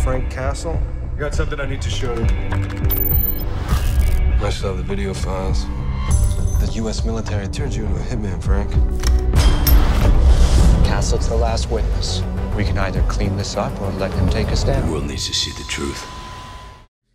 Frank Castle? I got something I need to show you. I still have the video files. The U.S. military turned you into a hitman, Frank. Castle's the last witness. We can either clean this up or let him take us down. The world needs to see the truth.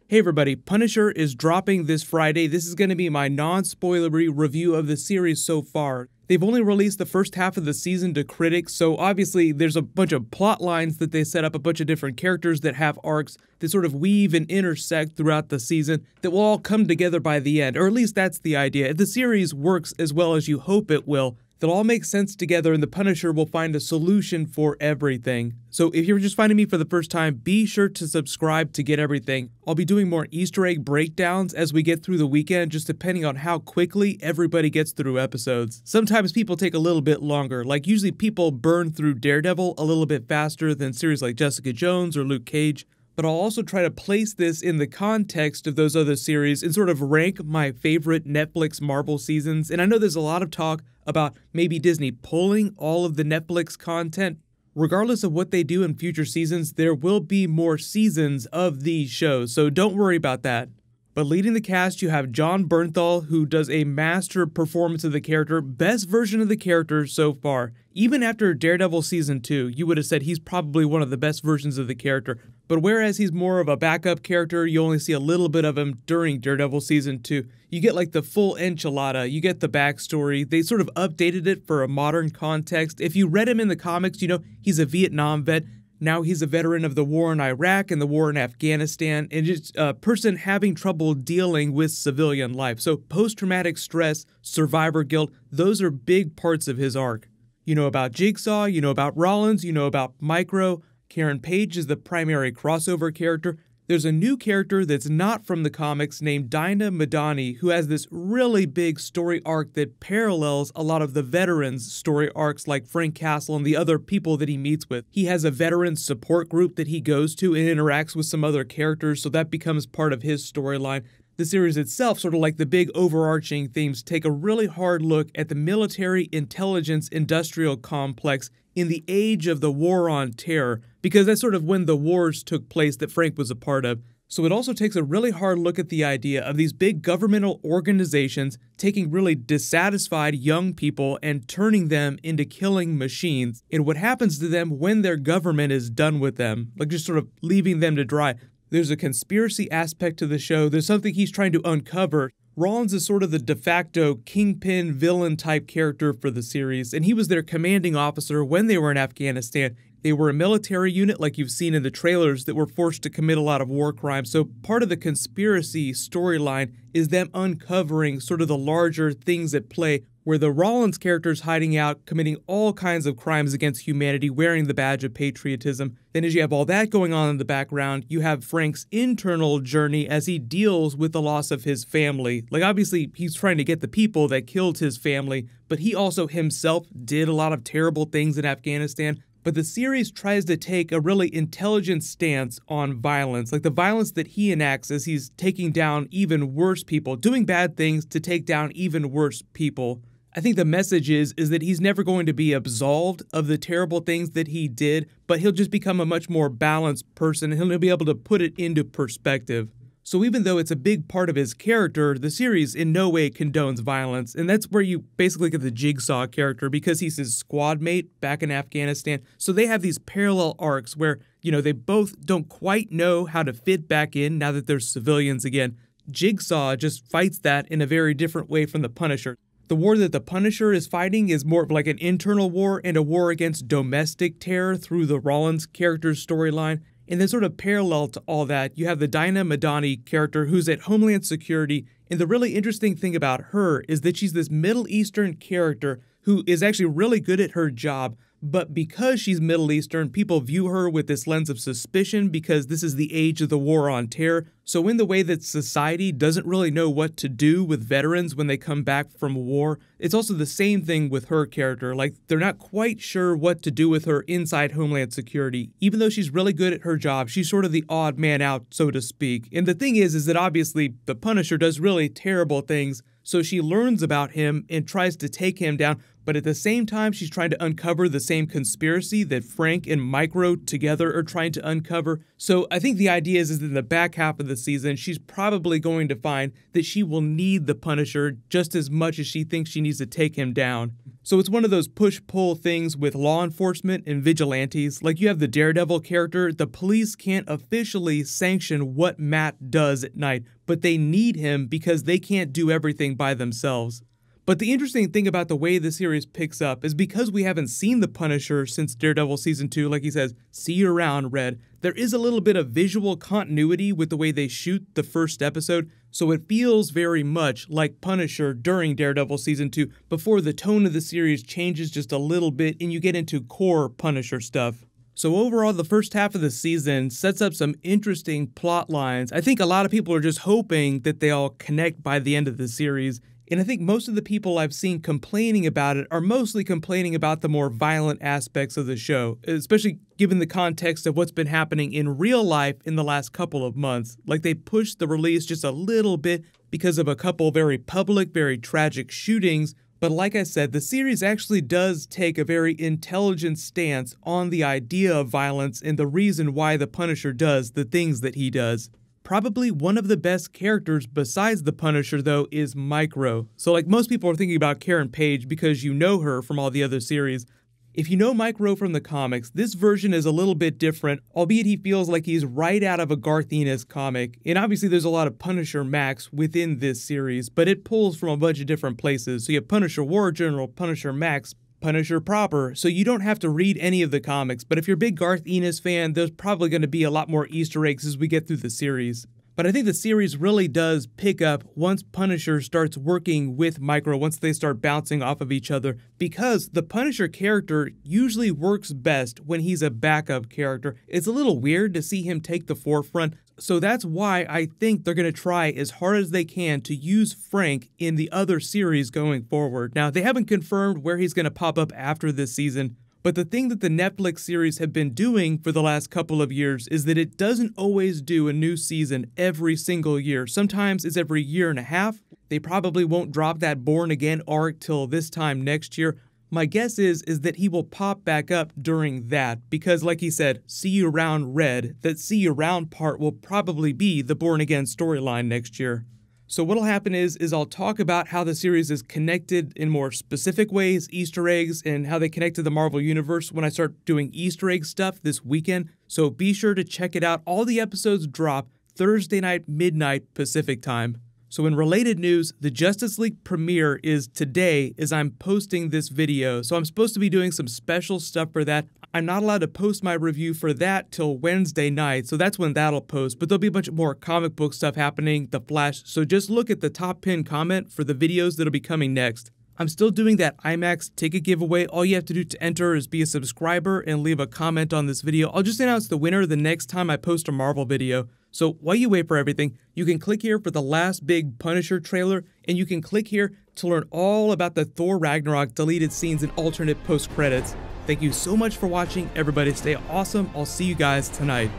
Hey everybody, Punisher is dropping this Friday. This is going to be my non-spoilery review of the series so far. They've only released the first half of the season to critics, so obviously there's a bunch of plot lines that they set up, a bunch of different characters that have arcs that sort of weave and intersect throughout the season that will all come together by the end, or at least that's the idea. If the series works as well as you hope it will, they'll all make sense together and the Punisher will find a solution for everything. So if you're just finding me for the first time, be sure to subscribe to get everything. I'll be doing more Easter egg breakdowns as we get through the weekend, just depending on how quickly everybody gets through episodes. Sometimes people take a little bit longer, like usually people burn through Daredevil a little bit faster than series like Jessica Jones or Luke Cage. But I'll also try to place this in the context of those other series and sort of rank my favorite Netflix Marvel seasons. And I know there's a lot of talk about maybe Disney pulling all of the Netflix content. Regardless of what they do in future seasons, there will be more seasons of these shows, so don't worry about that. But leading the cast, you have Jon Bernthal, who does a master performance of the character, best version of the character so far. Even after Daredevil Season 2, you would have said he's probably one of the best versions of the character. But whereas he's more of a backup character, you only see a little bit of him during Daredevil Season 2. You get like the full enchilada, you get the backstory. They sort of updated it for a modern context. If you read him in the comics, you know he's a Vietnam vet. Now he's a veteran of the war in Iraq and the war in Afghanistan, and just a person having trouble dealing with civilian life. So post-traumatic stress, survivor guilt, those are big parts of his arc. You know about Jigsaw, you know about Rollins, you know about Micro. Karen Page is the primary crossover character. There's a new character that's not from the comics named Dinah Madani, who has this really big story arc that parallels a lot of the veterans' story arcs like Frank Castle and the other people that he meets with. He has a veterans support group that he goes to and interacts with some other characters, so that becomes part of his storyline. The series itself, sort of like the big overarching themes, take a really hard look at the military intelligence industrial complex in the age of the War on Terror, because that's sort of when the wars took place that Frank was a part of. So it also takes a really hard look at the idea of these big governmental organizations taking really dissatisfied young people and turning them into killing machines, and what happens to them when their government is done with them, like just sort of leaving them to dry. There's a conspiracy aspect to the show. There's something he's trying to uncover. Rollins is sort of the de facto kingpin villain type character for the series, and he was their commanding officer when they were in Afghanistan. They were a military unit like you've seen in the trailers that were forced to commit a lot of war crimes. So part of the conspiracy storyline is them uncovering sort of the larger things at play, where the Rollins character is hiding out, committing all kinds of crimes against humanity, wearing the badge of patriotism. Then as you have all that going on in the background, you have Frank's internal journey as he deals with the loss of his family. Like obviously he's trying to get the people that killed his family, but he also himself did a lot of terrible things in Afghanistan. But the series tries to take a really intelligent stance on violence, like the violence that he enacts as he's taking down even worse people, doing bad things to take down even worse people. I think the message is that he's never going to be absolved of the terrible things that he did, but he'll just become a much more balanced person and he'll be able to put it into perspective. So even though it's a big part of his character, the series in no way condones violence, and that's where you basically get the Jigsaw character because he's his squad mate back in Afghanistan. So they have these parallel arcs where, you know, they both don't quite know how to fit back in now that they're civilians again. Jigsaw just fights that in a very different way from the Punisher. The war that the Punisher is fighting is more of like an internal war and a war against domestic terror through the Rollins character's storyline. And then sort of parallel to all that, you have the Dinah Madani character who's at Homeland Security, and the really interesting thing about her is that she's this Middle Eastern character who is actually really good at her job, but because she's Middle Eastern, people view her with this lens of suspicion because this is the age of the War on Terror. So in the way that society doesn't really know what to do with veterans when they come back from war, it's also the same thing with her character. Like, they're not quite sure what to do with her inside Homeland Security. Even though she's really good at her job, she's sort of the odd man out, so to speak. And the thing is that obviously the Punisher does really terrible things, so she learns about him and tries to take him down, but at the same time she's trying to uncover the same conspiracy that Frank and Micro together are trying to uncover. So I think the idea is in the back half of the season, she's probably going to find that she will need the Punisher just as much as she thinks she needs to take him down. So it's one of those push-pull things with law enforcement and vigilantes. Like you have the Daredevil character, the police can't officially sanction what Matt does at night, but they need him because they can't do everything by themselves. But the interesting thing about the way the series picks up is because we haven't seen the Punisher since Daredevil Season 2, like he says, see you around, Red, there is a little bit of visual continuity with the way they shoot the first episode, so it feels very much like Punisher during Daredevil Season 2 before the tone of the series changes just a little bit and you get into core Punisher stuff. So overall, the first half of the season sets up some interesting plot lines. I think a lot of people are just hoping that they all connect by the end of the series. And I think most of the people I've seen complaining about it are mostly complaining about the more violent aspects of the show, especially given the context of what's been happening in real life in the last couple of months. Like they pushed the release just a little bit because of a couple very public, very tragic shootings. But like I said, the series actually does take a very intelligent stance on the idea of violence and the reason why the Punisher does the things that he does. Probably one of the best characters besides the Punisher, though, is Micro. So like most people are thinking about Karen Page because you know her from all the other series. If you know Micro from the comics, this version is a little bit different, albeit he feels like he's right out of a Garth Ennis comic. And obviously there's a lot of Punisher Max within this series, but it pulls from a bunch of different places. So you have Punisher War General, Punisher Max, Punisher proper, so you don't have to read any of the comics, but if you're a big Garth Ennis fan, there's probably going to be a lot more Easter eggs as we get through the series. But I think the series really does pick up once Punisher starts working with Micro, once they start bouncing off of each other, because the Punisher character usually works best when he's a backup character. It's a little weird to see him take the forefront, so that's why I think they're going to try as hard as they can to use Frank in the other series going forward. Now, they haven't confirmed where he's going to pop up after this season, but the thing that the Netflix series have been doing for the last couple of years is that it doesn't always do a new season every single year. Sometimes it's every year and a half. They probably won't drop that Born Again arc till this time next year. My guess is that he will pop back up during that because, like he said, see you around Red, that see you around part will probably be the Born Again storyline next year. So what'll happen is I'll talk about how the series is connected in more specific ways, Easter eggs, and how they connect to the Marvel Universe when I start doing Easter egg stuff this weekend. So be sure to check it out. All the episodes drop Thursday night, midnight Pacific time. So in related news, the Justice League premiere is today as I'm posting this video. So I'm supposed to be doing some special stuff for that. I'm not allowed to post my review for that till Wednesday night, so that's when that'll post. But there'll be a bunch more comic book stuff happening, The Flash, so just look at the top pinned comment for the videos that'll be coming next. I'm still doing that IMAX ticket giveaway. All you have to do to enter is be a subscriber and leave a comment on this video. I'll just announce the winner the next time I post a Marvel video. So while you wait for everything, you can click here for the last big Punisher trailer, and you can click here to learn all about the Thor Ragnarok deleted scenes and alternate post-credits. Thank you so much for watching. Everybody stay awesome. I'll see you guys tonight.